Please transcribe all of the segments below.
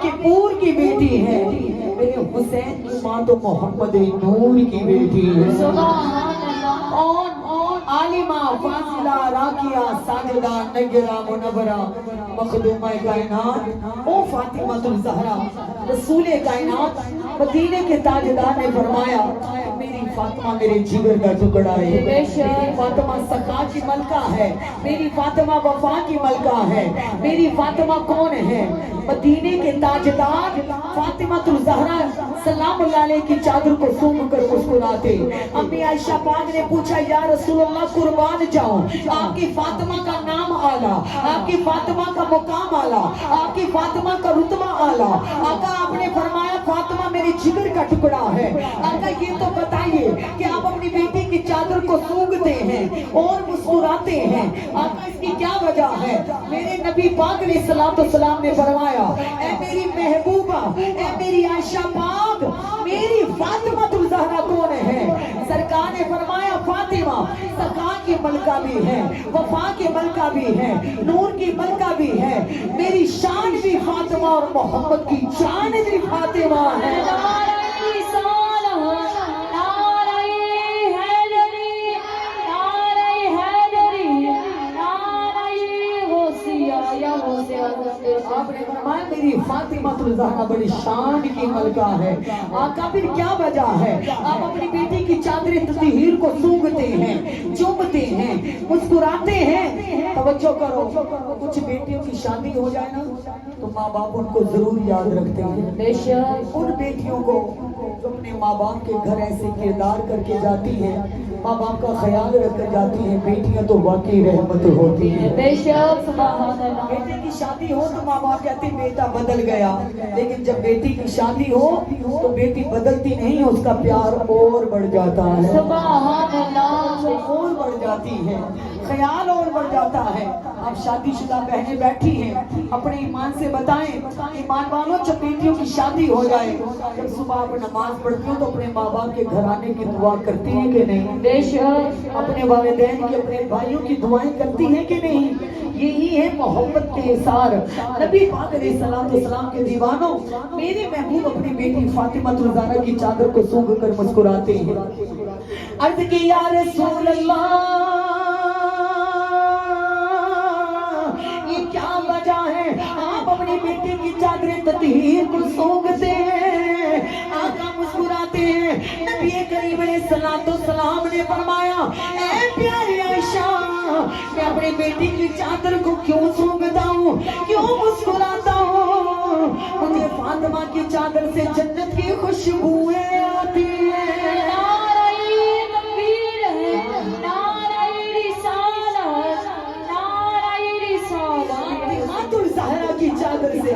کی پور کی بیٹی ہے، میرے حسین کی ماں تو محمد نور کی بیٹی ہے۔ اور عالمہ فاضلہ راقیہ ساجدہ نگرہ منورہ مخدومہ کائنات او فاطمہ الزہرا رسول کائنات مدینے کے تاجدار نے فرمایا میری فاطمہ میرے جگر کا ٹکڑا ہے، میری فاطمہ سخا کی ملکہ ہے، میری فاطمہ وفا کی ملکہ ہے، میری فاطمہ کون ہے؟ مدینے کے تاجدار فاطمہ الزہرا سلام اللہ علیہ کی چادر کو سونگ کر مسکراتے۔ امی عائشہ پاک نے پوچھا یا رسول اللہ قربان جاؤں، آپ کی فاطمہ کا نام اعلیٰ، آپ کی فاطمہ کا مقام اعلیٰ، آپ کی فاطمہ کا رتبہ اعلیٰ۔ آقا آپ نے فرمایا فاطمہ میرے جگر کا ٹکڑا ہے۔ آقا یہ تو بتائیے کہ آپ اپنی بیٹی کی چادر کو سونگتے ہیں اور مسکراتے ہیں، آقا اس کی کیا وجہ ہے؟ میرے نبی پاک علیہ السلام نے فرمایا اے میری محبوبہ، اے میری عائشہ پاک، میری فاطمہ الزہرا کون ہے؟ سرکار نے فرمایا فاطمہ سخا کی ملکہ بھی ہے، وفا کی ملکہ بھی ہے، نور کی ملکہ بھی ہے، میری شان بھی فاطمہ اور محمد کی شان بھی فاطمہ ہے۔ آپ نے فرمایا میری فاطمہ الزہرا بڑی شان کی ملکہ ہے۔ آقا پھر کیا وجہ ہے؟ آپ اپنی بیٹی کی چادر تطہیر کو سونگتے ہیں، چومتے ہیں، مسکراتے ہیں۔ توجہ کرو، کچھ بیٹیوں کی شادی ہو جائے نا تو ماں باپ ان کو ضرور یاد رکھتے ہیں۔ ان بیٹیوں کو جو اپنے ماں باپ کے گھر ایسے کردار کر کے جاتی ہیں، ماں باپ کا خیال رکھ کر جاتی ہیں، بیٹیاں تو واقعی رحمت ہوتی ہیں۔ بیٹے کی شادی ہو تو ماں باپ کہتے ہیں بیٹا بدل گیا، لیکن جب بیٹی کی شادی ہو تو بیٹی بدلتی نہیں، اس کا پیار اور بڑھ جاتا ہے، اور بڑھ جاتی ہے، خیال اور بڑھ جاتا ہے۔ اب شادی شدہ بہنیں بیٹھی ہیں، اپنے ایمان سے بتائیں ایمان والوں جب بیٹیوں کی شادی ہو جائے، جب صبح آپ نماز پڑھتی ہوں تو اپنے ماں باپ کے گھر آنے کی دعا کرتی ہیں کہ نہیں؟ اپنے والدین کی، اپنے بھائیوں کی دعائیں کرتی ہیں کہ نہیں؟ یہی ہے محبت کے اثار۔ نبی پاک علیہ السلام کے دیوانوں، میری محبوب اپنی بیٹی فاطمہ الزہرا کی چادر کو سونگ کر مسکراتے ہیں۔ عرض کی یا رسول اللہ یہ کیا وجہ ہے آپ اپنی بیٹی کی چادر تطہیر کو سونگتے ہیں؟ آقا مسکراتے ہیں۔ نبی کریم علیہ السلام نے فرمایا اے پیاری عائشہ میں اپنی بیٹی کی چادر کو کیوں سونگتا ہوں، کیوں مسکراتا ہوں؟ مجھے فاطمہ کی چادر سے جنت کی خوشبوئیں آتی ہیں۔ الزہرا کی چادر سے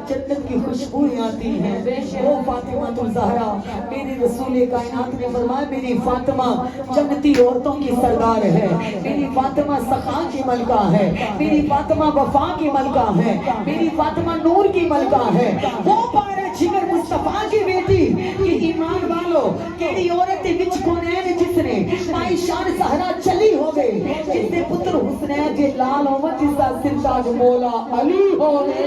جنت کی خوشبوئیں آتی ہیں۔ وہ فاطمہ الزہرا میرے رسول کائنات نے فرمایا میری فاطمہ جنتی عورتوں کی سردار ہے، میری فاطمہ سخا کی ملکہ ہے، میری فاطمہ وفا کی ملکہ ہے، میری فاطمہ نور کی ملکہ ہے۔ وہ پارے جگر مصطفیٰ کی بیٹی کہ ایمان والو کیڑی عورت وچ کونین جس نے مائی شان زہرا چلی ہوگے، جس نے پتر حسنین جے لال ہومت جس کا سر تاج مولا علی ہوگے۔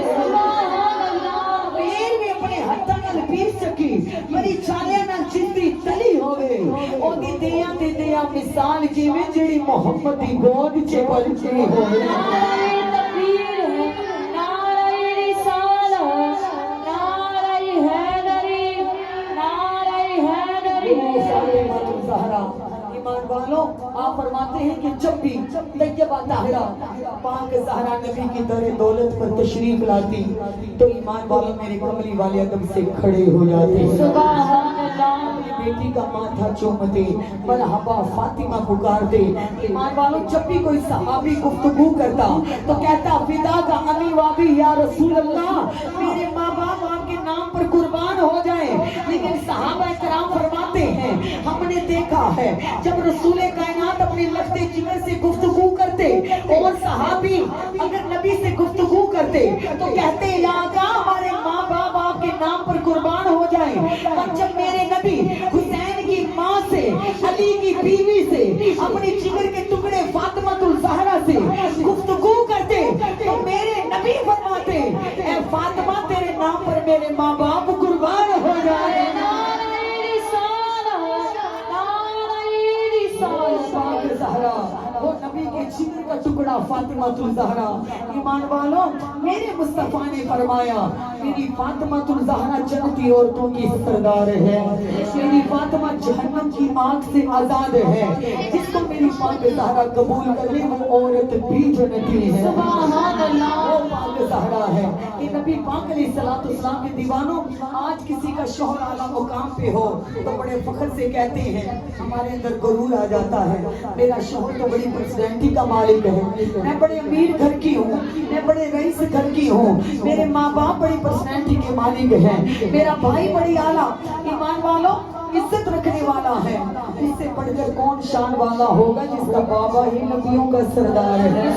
پیر میں اپنے ہتھاں نال پیر سکی بڑی چالیاں نال چندی تلی ہوگے، او دی دیاں تے دیاں مثال جیویں جڑی محمد دی گود چ پلچی ہوگے۔ ایمان والوں آپ فرماتے ہیں کہ جب بھی طیبہ طاہرہ پاک زہرا نبی کی در دولت پر تشریف لاتی تو ایمان والوں میرے کملی والے ادب سے کھڑے ہو جاتے، اپنی بیٹی کا ماتھا چومتے، مرحبا فاطمہ پکارتے۔ ایمان والوں جب بھی کوئی صحابی گفتگو کرتا تو کہتا فدا کا امی وابی یا رسول اللہ، میرے ماں باپ آپ کے نام پر قربان ہو جائیں۔ لیکن صحابہ کرام فرماتے ہیں ہم نے دیکھا ہے جب رسول کائنات اپنے لختے جگر سے گفتگو کرتے اور صحابی اگر نبی سے گفتگو کرتے تو کہتے یا آقا ہمارے ماں باپ آپ کے نام پر قربان ہو جائیں۔ اور جب میرے نبی حسین کی ماں سے، علی کی بیوی سے، اپنی جگر کے ٹکڑے فاطمہ الزہرا سے گفتگو کرتے تو میرے نبی فرماتے اے فاطمہ تیرے نام پر میرے ماں باپ قربان ہو جائے پاک زہرا وہ نبی کے جگر کا ٹکڑا فاطمہ الزہرا ایمان والوں میرے مصطفیٰ نے فرمایا میری فاطمہ الزہرا جنتی عورتوں کی سردار ہے میری فاطمہ جہنم کی آگ سے آزاد ہے جس کو میری پاک زہرا قبول کر لے وہ عورت بھی جنتی ہے سبحان اللہ وہ پاک زہرا ہے کہ نبی پاک علیہ السلام کے دیوانوں آج کسی کا شوہر اعلیٰ مقام پہ ہو تو بڑے فخر سے کہتے ہیں ہمارے اندر غرور آ جاتا ہے میرا شوہر تو بڑی پرسنالٹی کا مالک ہے میں بڑے امیر گھر کی ہوں میں بڑے رئیس گھر کی ہوں میرے ماں باپ بڑی پرسنالٹی کے مالک ہیں میرا بھائی بڑی اعلیٰ ایمان والوں عزت رکھنے والا ہے اس سے بڑھ کر کون شان والا ہوگا جس کا بابا ہی نبیوں کا سردار ہے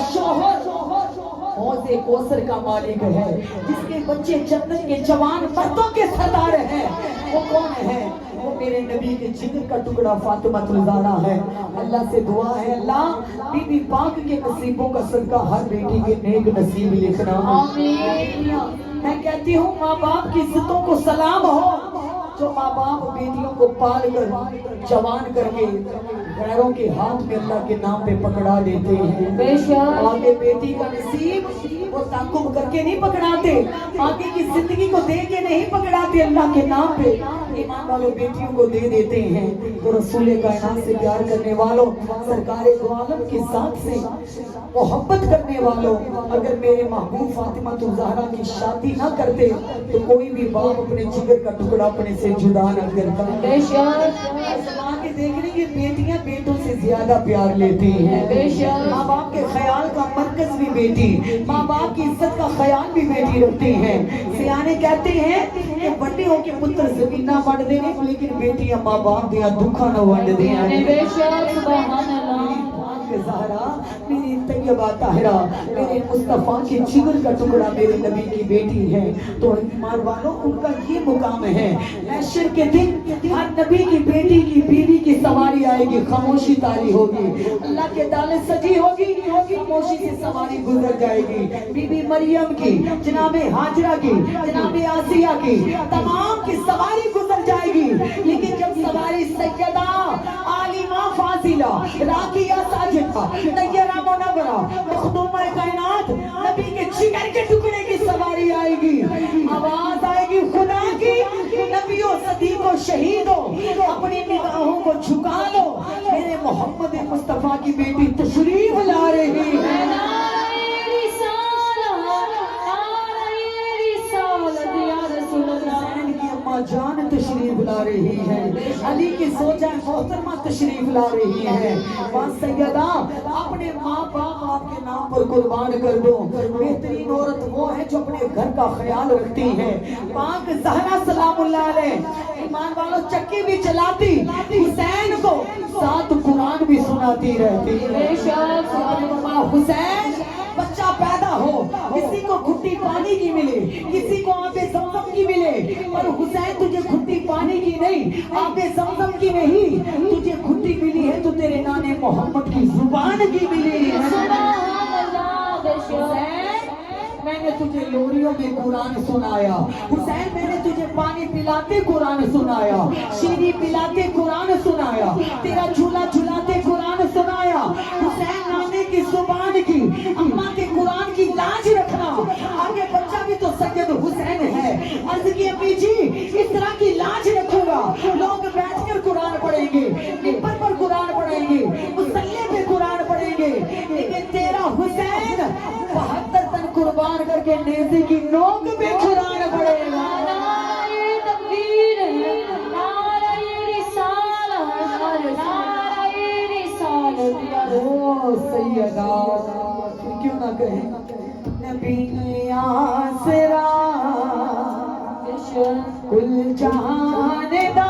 شوہر حوض کوثر کا مالک ہے جس کے بچے جنت کے جوان مردوں کے سردار ہیں وہ کون ہے وہ میرے نبی کے جگر کا ٹکڑا فاطمہ الزہرا ہے اللہ سے دعا ہے اللہ بی بی پاک کے نصیبوں کا صدقہ ہر بیٹی کے نیک نصیب لکھنا آمین میں کہتی ہوں ماں باپ کی عزتوں کو سلام ہو جو ماں باپ بیٹیوں کو پال کر جوان کر کے غیروں کے ہاتھ میں اللہ کے نام پہ پکڑا دیتے ہیں آگے بیٹی کا نصیب وہ تعقب کر کے نہیں پکڑاتے آگے کی زندگی کو دے کے نہیں پکڑاتے اللہ کے نام پہ ایمان والوں بیٹیوں کو دے دیتے ہیں تو رسول کائنات سے پیار کرنے والوں سرکار دو عالم کی ذات سے محبت کرنے والوں اگر میرے محبوب فاطمہ الزہرا کی شادی نہ کرتے تو کوئی بھی باپ اپنے جگر کا ٹکڑا اپنے سے جدا نہ کرتا کے دیکھ رہی یہ بیٹیاں بیٹوں سے زیادہ پیار لیتی ہیں ماں باپ کے خیال کا مرکز بھی بیٹی ماں باپ کی عزت کا خیال بھی بیٹی رکھتی ہیں سیانے کہتے ہیں کہ بڑے ہو کے پتر زمین نہ بڑھ دینے لیکن بیٹیاں ماں باپ دیا دکھا نہ بڑھ دیا زہرا میری طیبہ طاہرہ میرے مصطفیٰ کے جگر کا ٹکڑا میرے نبی کی بیٹی ہے تو ایمان والوں ان کا یہ مقام ہے محشر کے دن ہر نبی کی بیٹی کی بیوی کی سواری آئے گی خاموشی تاری ہوگی اللہ کے دالے سجی ہوگی خاموشی سے سواری گزر جائے گی بی بی مریم کی جناب ہاجرہ کی جناب آسیہ کی تمام کی سواری گزر جائے گی لیکن جب سواری سیدہ عالمہ فاضلہ راقیہ ساجدہ طیرہ منورہ مخدومہ کائنات نبی کے جگر کے ٹکڑے کی سواری آئے گی آواز آئے گی خدا کی نبیوں صدیقوں شہیدوں اپنی نگاہوں کو جھکا لو میرے محمد مصطفیٰ کی بیٹی تشریف لا رہی ہے جان تشریف لا رہی ہے علی کی زوجہ محترمہ تشریف لا رہی ہے سیدہ اپنے ماں باپ آپ کے نام پر قربان کر دو بہترین عورت وہ ہے جو اپنے گھر کا خیال رکھتی ہے پاک زہرا سلام اللہ علیہ ایمان والوں چکی بھی چلاتی حسین کو ساتھ قرآن بھی سناتی رہتی حسین بچہ پیدا ہو کسی کو گھٹی پانی کی ملے کسی کو آب زمزم کی ملے پر حسین تجھے گھٹی پانی کی نہیں آب زمزم کی نہیں تجھے گھٹی ملی ہے تو تیرے نانے محمد کی زبان کی ملی ہے حسین میں نے تجھے لوریوں میں قرآن سنایا حسین میں نے تجھے پانی پلاتے قرآن سنایا شیری پلاتے قرآن سنایا تیرا جھولا جھلاتے قرآن سنایا حسین نانے کی زبان کی اماں کے قرآن کی لاج رکھنا آگے بچہ بھی تو سید حسین ہے عرض کی امی جی اس طرح کی لاج رکھوں گا لوگ بیٹھ کر قرآن پڑھیں گے ممبر پر قرآن پڑھیں گے مصلی پہ قرآن پڑھیں گے لیکن تیرا حسین 72 تن قربان کر کے نیزے کی نوک پہ قرآن پڑھے گا نعرہ تکبیر نعرہ رسالت نعرہ رسالت او سیدہ کیوں نہ کہیں نبی آسرا کل جہان دا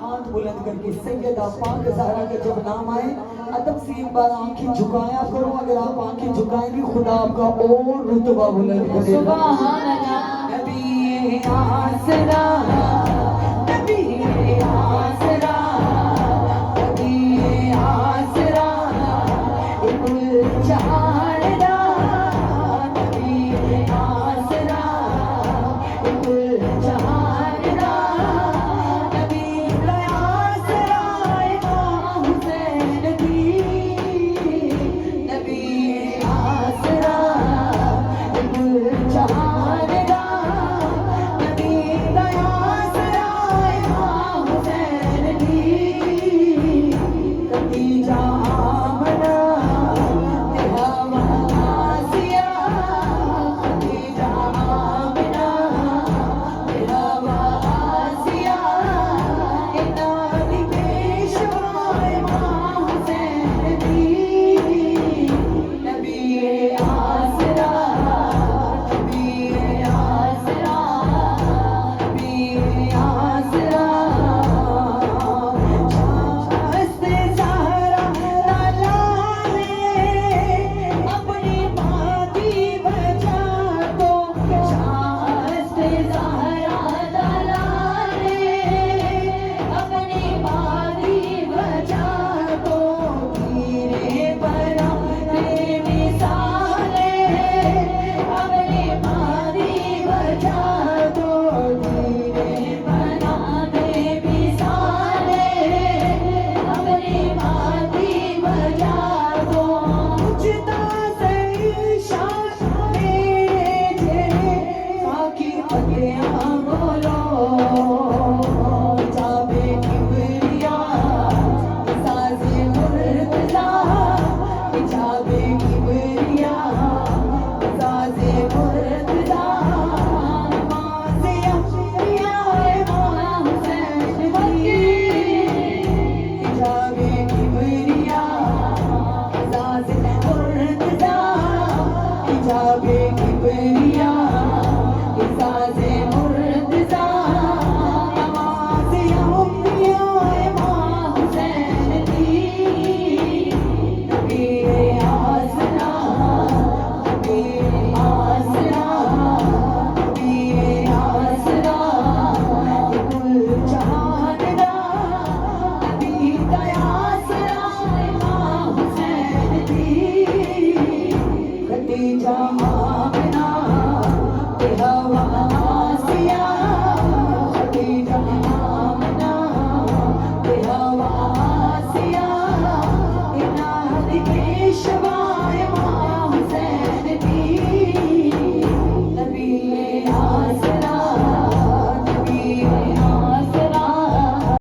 ہاتھ بلند کر کے سیدہ پاک زہرا کا جب نام آئے ادب سے ایک بار آنکھیں جھکایا کرو اگر آپ آنکھیں جھکائیں گے خدا آپ کا اور رتبہ بلند کرے سبحان اللہ نبی آسرا نبی آسرا نبی آسرا کل جہان دا نبی بجا دو دینے بنا دے مثالے اپنی باتیں بجا دو پوچھتا صحیح شاہ میرے جیڑے خاکی پگڑیاں بولو جابے کبریا ساز مرتضی جابے کبریا ساز مرتضی نماز انبیاء مولا حسین کی جابے کبریا ساز مرتضی جابے کبریا ساز مرتضی نماز انبیاء مولا حسین کی نبی آسرا نبی آسرا نبی آسرا کل جہان دا نبی دا آسرا امام حسین دی خدیجہ